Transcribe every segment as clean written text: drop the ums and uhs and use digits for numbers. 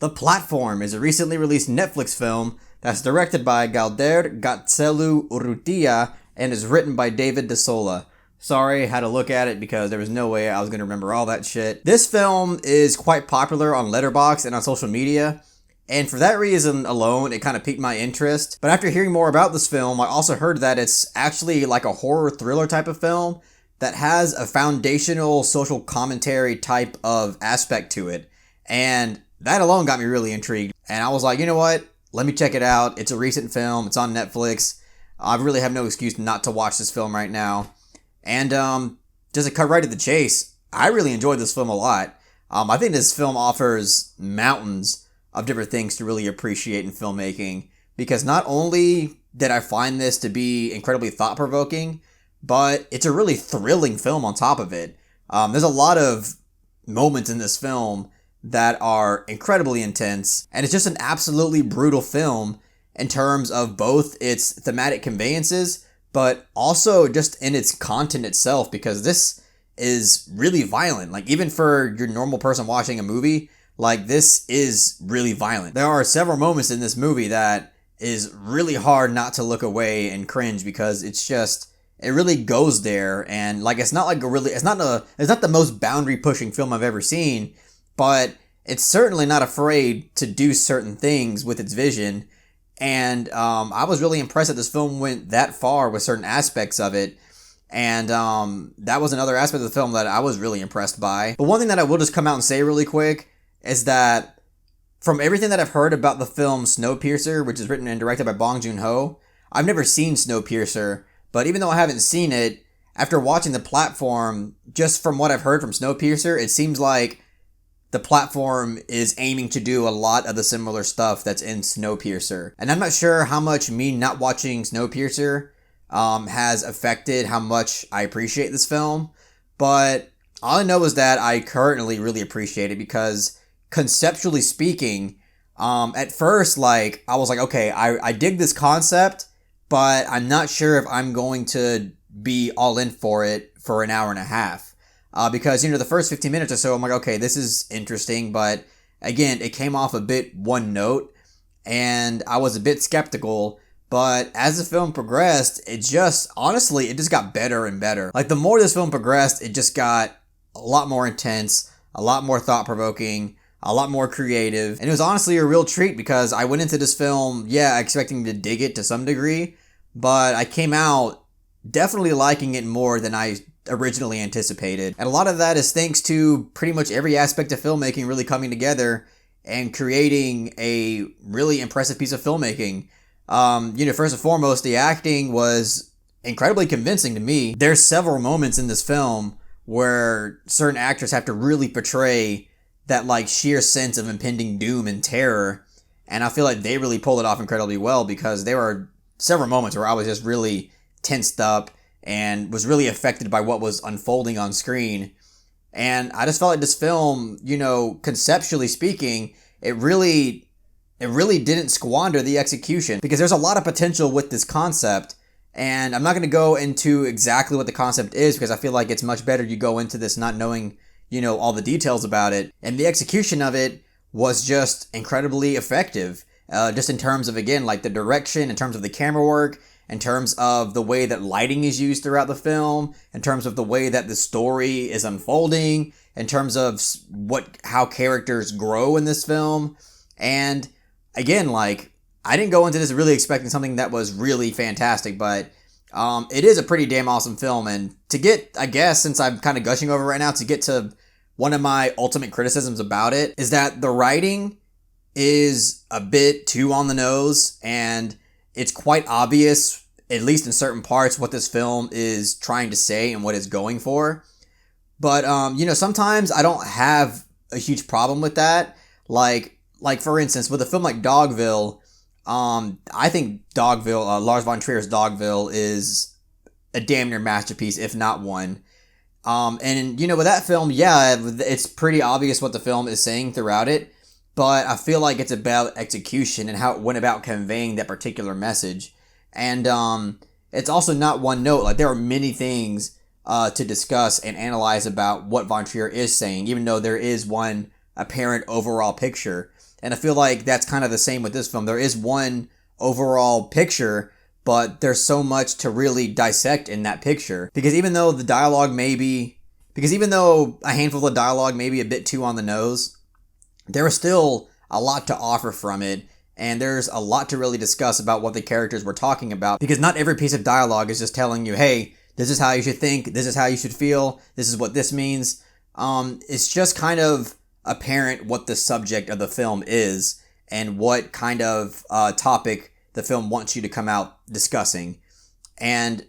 The Platform is a recently released Netflix film that's directed by Galder Gatzelu Urrutia and is written by David DeSola. Sorry, had to look at it because there was no way I was going to remember all that shit. This film is quite popular on Letterboxd and on social media, and for that reason alone, it kind of piqued my interest. But after hearing more about this film, I also heard that it's actually like a horror thriller type of film that has a foundational social commentary type of aspect to it. And that alone got me really intrigued. And I was like, you know what? Let me check it out. It's a recent film. It's on Netflix. I really have no excuse not to watch this film right now. And just to cut right to the chase, I really enjoyed this film a lot. I think this film offers mountains of different things to really appreciate in filmmaking. Because not only did I find this to be incredibly thought-provoking, but it's a really thrilling film on top of it. There's a lot of moments in this film that are incredibly intense, and it's just an absolutely brutal film in terms of both its thematic conveyances, but also just in its content itself, because this is really violent. Like, even for your normal person watching a movie, like, this is really violent. There are several moments in this movie that is really hard not to look away and cringe, because it's just, it really goes there. And like, it's not like it's not the most boundary pushing film I've ever seen, but it's certainly not afraid to do certain things with its vision. And I was really impressed that this film went that far with certain aspects of it. And that was another aspect of the film that I was really impressed by. But one thing that I will just come out and say really quick is that from everything that I've heard about the film Snowpiercer, which is written and directed by Bong Joon-ho, I've never seen Snowpiercer, but even though I haven't seen it, after watching The Platform, just from what I've heard from Snowpiercer, it seems like The Platform is aiming to do a lot of the similar stuff that's in Snowpiercer. And I'm not sure how much me not watching Snowpiercer has affected how much I appreciate this film, but all I know is that I currently really appreciate it because conceptually speaking, at first, like, I was like, okay, I dig this concept, but I'm not sure if I'm going to be all in for it for an hour and a half. Because, the first 15 minutes or so, I'm like, okay, this is interesting, but again, it came off a bit one note, and I was a bit skeptical, but as the film progressed, it just got better and better. Like, the more this film progressed, it just got a lot more intense, a lot more thought-provoking, a lot more creative, and it was honestly a real treat because I went into this film, expecting to dig it to some degree, but I came out definitely liking it more than I originally anticipated. And a lot of that is thanks to pretty much every aspect of filmmaking really coming together and creating a really impressive piece of filmmaking. First and foremost, the acting was incredibly convincing to me. There's several moments in this film where certain actors have to really portray that like sheer sense of impending doom and terror, and I feel like they really pulled it off incredibly well because there were several moments where I was just really tensed up and was really affected by what was unfolding on screen. And I just felt like this film, conceptually speaking, it really didn't squander the execution because there's a lot of potential with this concept. And I'm not going to go into exactly what the concept is because I feel like it's much better you go into this not knowing, all the details about it. And the execution of it was just incredibly effective. Just in terms of, again, like the direction, in terms of the camera work, in terms of the way that lighting is used throughout the film, in terms of the way that the story is unfolding, in terms of how characters grow in this film. And again, like, I didn't go into this really expecting something that was really fantastic, but it is a pretty damn awesome film. And to get, I guess, since I'm kind of gushing over it right now, to get to one of my ultimate criticisms about it is that the writing is a bit too on the nose, and it's quite obvious, at least in certain parts, what this film is trying to say and what it's going for. But, sometimes I don't have a huge problem with that. Like for instance, with a film like Dogville, I think Dogville, Lars von Trier's Dogville is a damn near masterpiece, if not one. And with that film, it's pretty obvious what the film is saying throughout it, but I feel like it's about execution and how it went about conveying that particular message. And it's also not one note. Like, there are many things to discuss and analyze about what von Trier is saying, even though there is one apparent overall picture. And I feel like that's kind of the same with this film. There is one overall picture, but there's so much to really dissect in that picture. Because even though a handful of dialogue may be a bit too on the nose, there is still a lot to offer from it. And there's a lot to really discuss about what the characters were talking about. Because not every piece of dialogue is just telling you, hey, this is how you should think, this is how you should feel, this is what this means. It's just kind of apparent what the subject of the film is and what kind of topic the film wants you to come out discussing. And,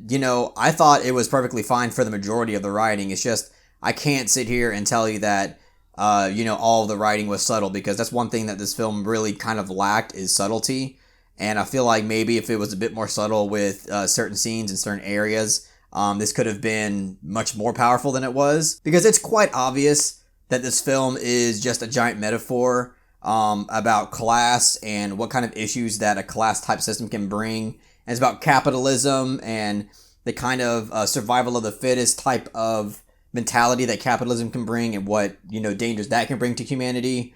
I thought it was perfectly fine for the majority of the writing. It's just, I can't sit here and tell you that, all of the writing was subtle, because that's one thing that this film really kind of lacked, is subtlety. And I feel like maybe if it was a bit more subtle with certain scenes in certain areas, this could have been much more powerful than it was. Because it's quite obvious that this film is just a giant metaphor about class and what kind of issues that a class type system can bring. And it's about capitalism and the kind of survival of the fittest type of mentality that capitalism can bring, and what, dangers that can bring to humanity.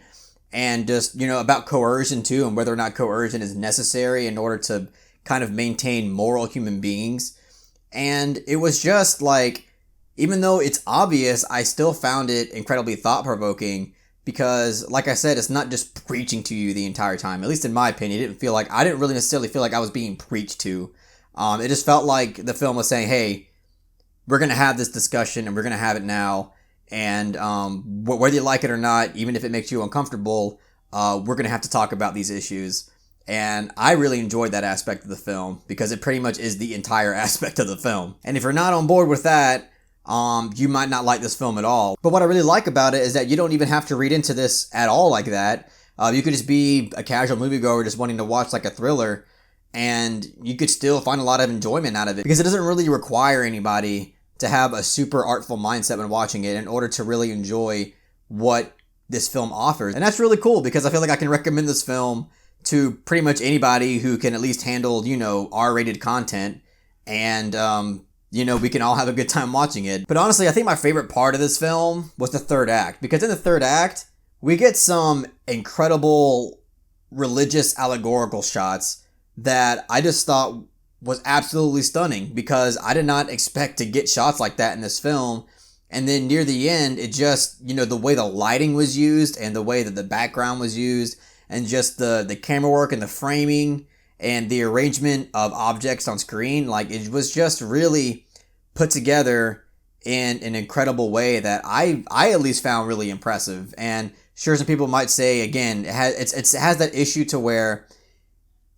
And just, about coercion too, and whether or not coercion is necessary in order to kind of maintain moral human beings. And it was just like, even though it's obvious, I still found it incredibly thought-provoking, because, like I said, it's not just preaching to you the entire time. At least in my opinion, I didn't really necessarily feel like I was being preached to. It just felt like the film was saying, hey, we're going to have this discussion, and we're going to have it now. And whether you like it or not, even if it makes you uncomfortable, we're going to have to talk about these issues. And I really enjoyed that aspect of the film, because it pretty much is the entire aspect of the film. And if you're not on board with that, you might not like this film at all. But what I really like about it is that you don't even have to read into this at all like that. You could just be a casual moviegoer just wanting to watch like a thriller, and you could still find a lot of enjoyment out of it, because it doesn't really require anybody to have a super artful mindset when watching it in order to really enjoy what this film offers. And that's really cool, because I feel like I can recommend this film to pretty much anybody who can at least handle, R-rated content, and, we can all have a good time watching it. But honestly, I think my favorite part of this film was the third act, because in the third act, we get some incredible religious allegorical shots that I just thought was absolutely stunning, because I did not expect to get shots like that in this film. And then near the end, it just, the way the lighting was used and the way that the background was used, and just the camera work and the framing and the arrangement of objects on screen, like, it was just really put together in an incredible way that I at least found really impressive. And sure, some people might say, again, it has that issue to where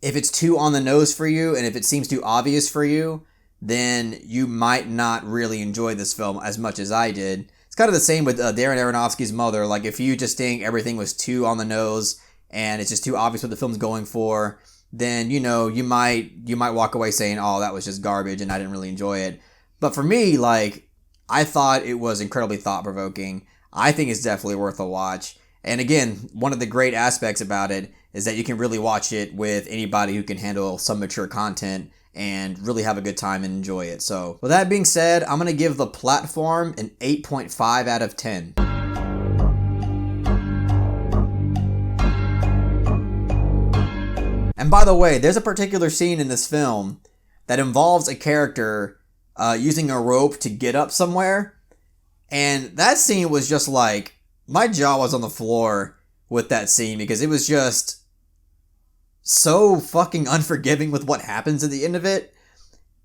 if it's too on the nose for you, and if it seems too obvious for you, then you might not really enjoy this film as much as I did. It's kind of the same with Darren Aronofsky's Mother. Like, if you just think everything was too on the nose and it's just too obvious what the film's going for, then, you might walk away saying, oh, that was just garbage and I didn't really enjoy it. But for me, like, I thought it was incredibly thought-provoking. I think it's definitely worth a watch. And again, one of the great aspects about it is that you can really watch it with anybody who can handle some mature content and really have a good time and enjoy it. So, with that being said, I'm going to give The Platform an 8.5 out of 10. And by the way, there's a particular scene in this film that involves a character using a rope to get up somewhere. And that scene was just like, my jaw was on the floor with that scene, because it was just so fucking unforgiving with what happens at the end of it.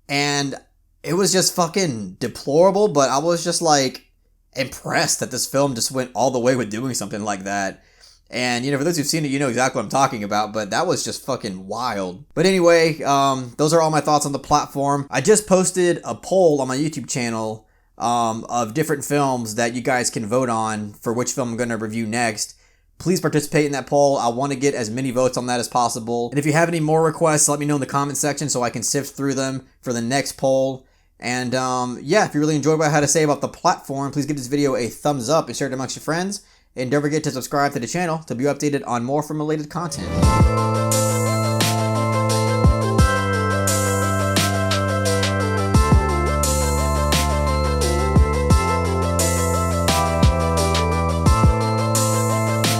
And it was just fucking deplorable, but I was just like impressed that this film just went all the way with doing something like that. And, for those who've seen it, you know exactly what I'm talking about, but that was just fucking wild. But anyway, those are all my thoughts on The Platform. I just posted a poll on my YouTube channel of different films that you guys can vote on for which film I'm going to review next. Please participate in that poll. I want to get as many votes on that as possible. And if you have any more requests, let me know in the comment section so I can sift through them for the next poll. And if you really enjoyed what I had to say about The Platform, please give this video a thumbs up and share it amongst your friends. And don't forget to subscribe to the channel to be updated on more film-related content.